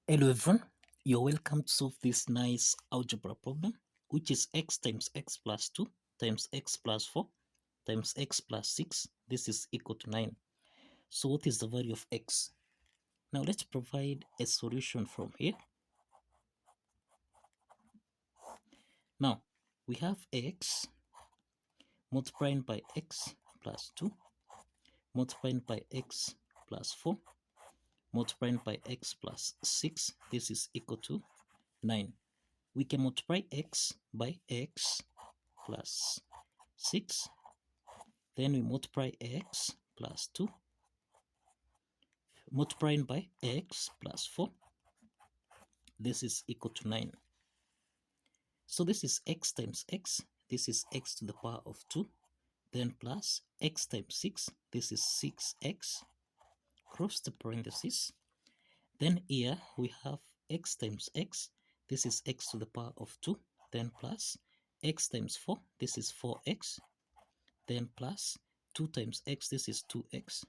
Hello everyone, you're welcome to solve this nice algebra problem, which is x times x plus 2 times x plus 4 times x plus 6. This is equal to 9. So what is the value of x? Now let's provide a solution from here. Now we have x multiplying by x plus 2 multiplying by x plus 4 multiplying by x plus 6. This is equal to 9. We can multiply x by x plus 6, then we multiply x plus 2 multiplying by x plus 4. This is equal to 9. So this is x times x, this is x to the power of 2, then plus x times 6, this is 6x, cross the parenthesis. Then here we have x times x, this is x to the power of 2, then plus x times 4, this is 4x, then plus 2 times x, this is 2x,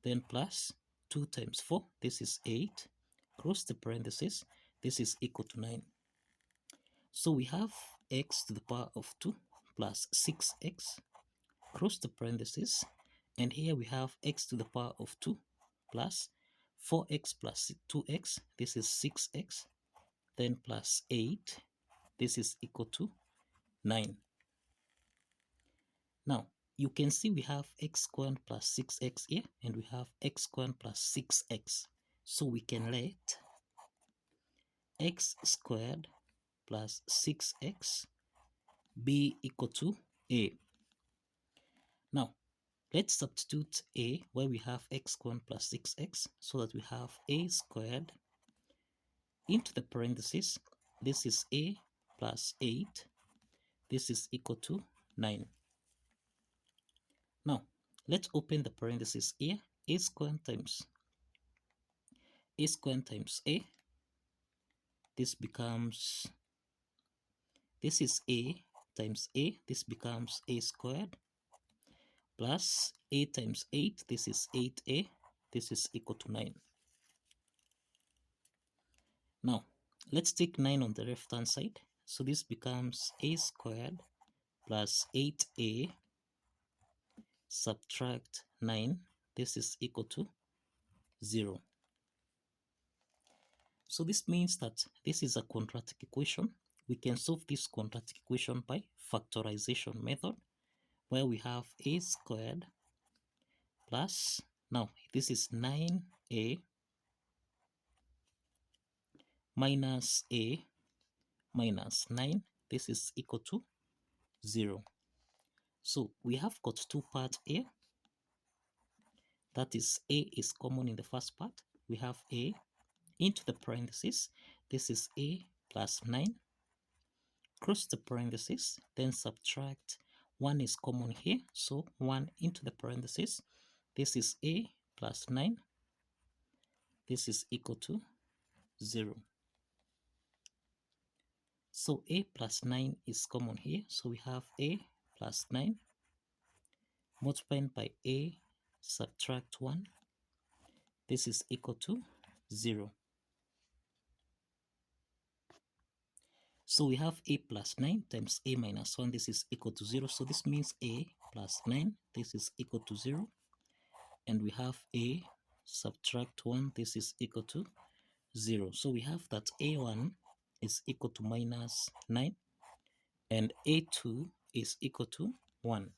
then plus 2 times 4, this is 8, cross the parenthesis, this is equal to 9. So we have x to the power of 2 plus 6x, cross the parenthesis, and here we have x to the power of 2 plus 4x plus 2x, this is 6x, then plus 8, this is equal to 9. Now, you can see we have x squared plus 6x here, and we have x squared plus 6x. So we can let x squared plus 6x be equal to a. Now, let's substitute a where we have x squared plus 6x, so that we have a squared into the parenthesis. This is a plus 8. This is equal to 9. Now, let's open the parenthesis here. A squared times a. This becomes, this is a times a. This becomes a squared plus a times 8. This is 8a. This is equal to 9. Now, let's take 9 on the left hand side. So this becomes a squared plus 8a subtract 9. This is equal to 0. So this means that this is a quadratic equation. We can solve this quadratic equation by factorization method, where we have a squared plus, now this is 9a minus a minus 9. This is equal to 0. So we have got two parts here. That is, a is common in the first part. We have a into the parenthesis. This is a plus 9. Cross the parenthesis, then subtract. 1 is common here, so 1 into the parenthesis. This is a plus 9. This is equal to 0. So a plus 9 is common here, so we have a plus 9 multiplied by a subtract 1. This is equal to 0. So we have a plus 9 times a minus 1. This is equal to 0. So this means a plus 9. This is equal to 0. And we have a subtract 1. This is equal to 0. So we have that a1 is equal to minus 9. And a2 is equal to 1.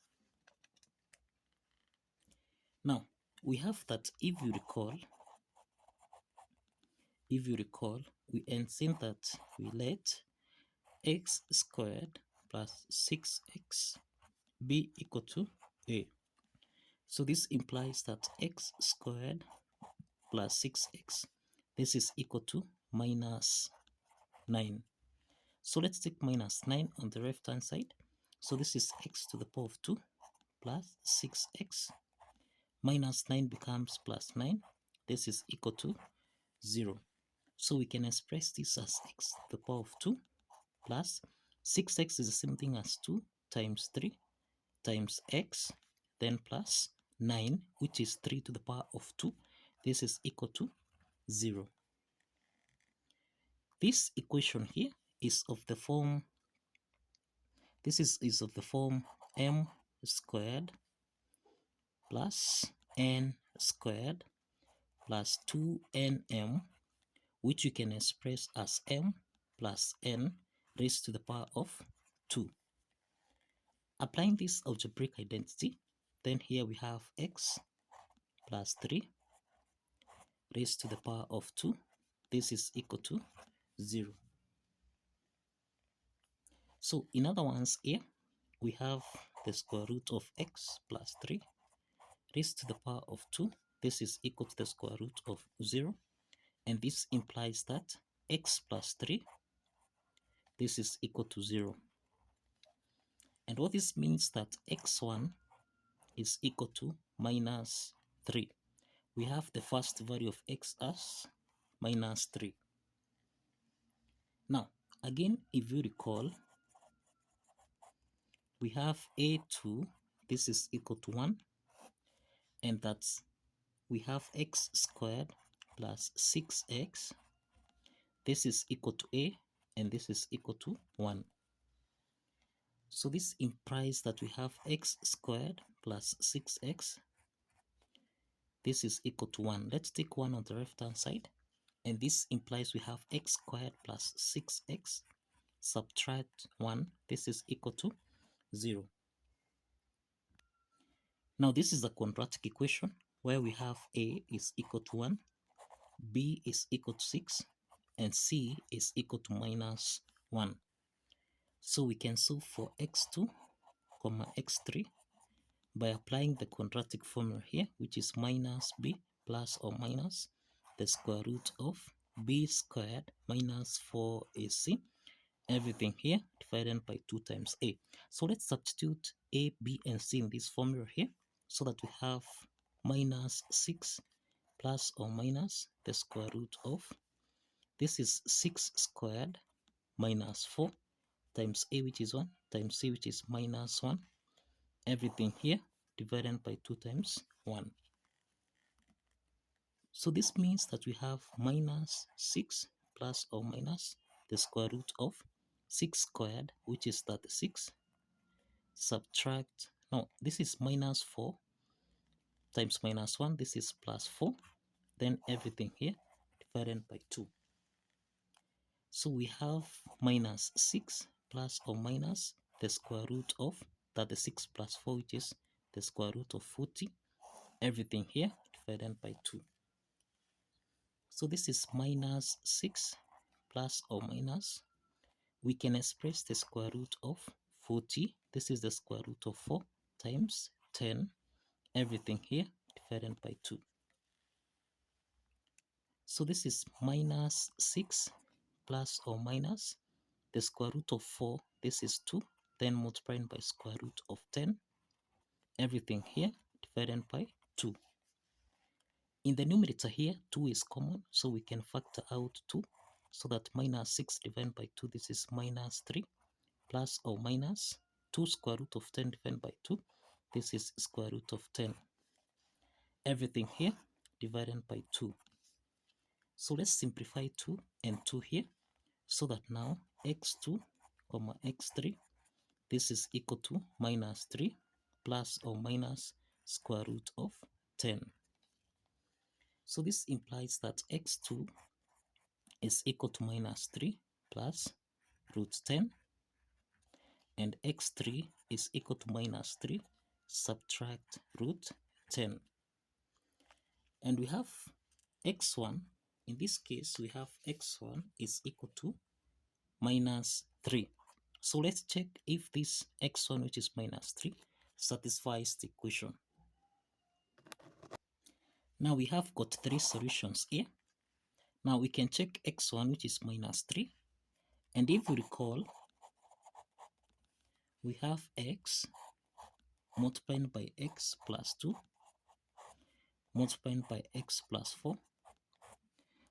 Now, we have that if you recall, we had seen that we let x squared plus 6x be equal to a. So this implies that x squared plus 6x, this is equal to minus 9. So let's take minus 9 on the left hand side. So this is x to the power of 2 plus 6x. Minus 9 becomes plus 9. This is equal to 0. So we can express this as x to the power of 2 plus 6x is the same thing as 2 times 3 times x, then plus 9, which is 3 to the power of 2. This is equal to 0. This equation here is of the form, is of the form m squared plus n squared plus 2nm, which you can express as m plus n raised to the power of 2. Applying this algebraic identity, then here we have x plus 3 raised to the power of 2. This is equal to 0. So in other ones here, we have the square root of x plus 3 raised to the power of 2. This is equal to the square root of 0. And this implies that x plus 3, this is equal to 0. And what this means that x1 is equal to minus 3. We have the first value of x as minus 3. Now, again, if you recall, we have a2, this is equal to 1, and that's we have x squared plus 6x. This is equal to a, and this is equal to 1. So this implies that we have x squared plus 6x. This is equal to 1. Let's take 1 on the left hand side. And this implies we have x squared plus 6x. Subtract 1. This is equal to 0. Now this is a quadratic equation where we have a is equal to 1, b is equal to 6, and c is equal to minus 1. So we can solve for x2, x3 by applying the quadratic formula here, which is minus b plus or minus the square root of b squared minus 4ac, everything here divided by 2 times a. So let's substitute a, b, and c in this formula here, so that we have minus 6 plus or minus the square root of, this is 6 squared minus 4 times a, which is 1, times c, which is minus 1, everything here divided by 2 times 1. So this means that we have minus 6 plus or minus the square root of 6 squared, which is 36, subtract, no, this is minus 4 times minus 1, this is plus 4, then everything here divided by 2. So we have minus 6 plus or minus the square root of 36 plus 4, which is the square root of 40, everything here divided by 2. So this is minus 6 plus or minus, we can express the square root of 40, this is the square root of 4 times 10, everything here divided by 2. So this is minus 6 plus or minus the square root of 4, this is 2, then multiplied by square root of 10, everything here divided by 2. In the numerator here, 2 is common, so we can factor out 2, so that minus 6 divided by 2, this is minus 3, plus or minus 2 square root of 10 divided by 2, this is square root of 10. Everything here divided by 2. So let's simplify 2 and 2 here, so that now x2, x3, this is equal to minus 3 plus or minus square root of 10. So this implies that x2 is equal to minus 3 plus root 10, and x3 is equal to minus 3 subtract root 10. And we have x1, in this case we have x1 is equal to minus 3. So let's check if this x1, which is minus 3, satisfies the equation. Now we have got 3 solutions here. Now we can check x1, which is minus 3. And if we recall, we have x multiplied by x plus 2, multiplied by x plus 4,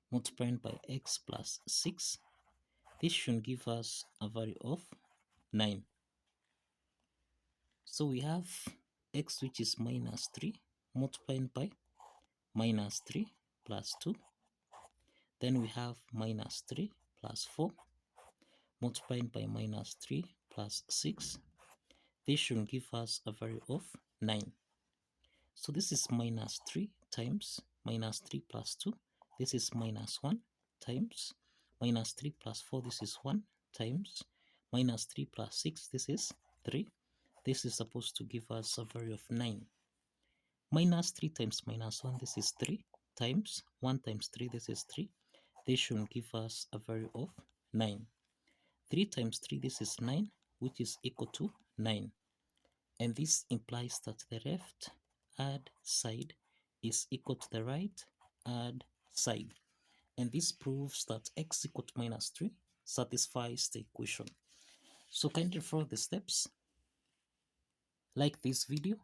multiplied by x plus 6. This should give us a value of 9. So we have x, which is minus 3, multiplied by minus 3 plus 2. Then we have minus 3 plus 4 multiplied by minus 3 plus 6. This should give us a value of 9. So this is minus 3 times minus 3 plus 2. This is minus 1 times minus 3 plus 4. This is 1 times minus 3 plus 6. This is 3. This is supposed to give us a value of 9. Minus 3 times minus 1. This is 3 times 1 times 3. This is 3. This should give us a value of 9. 3 times 3. This is 9, which is equal to 9. And this implies that the left hand side is equal to the right hand side. And this proves that x equal to minus 3 satisfies the equation. So kindly follow the steps, like this video,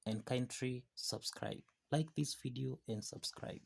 and kindly subscribe. Like this video and subscribe.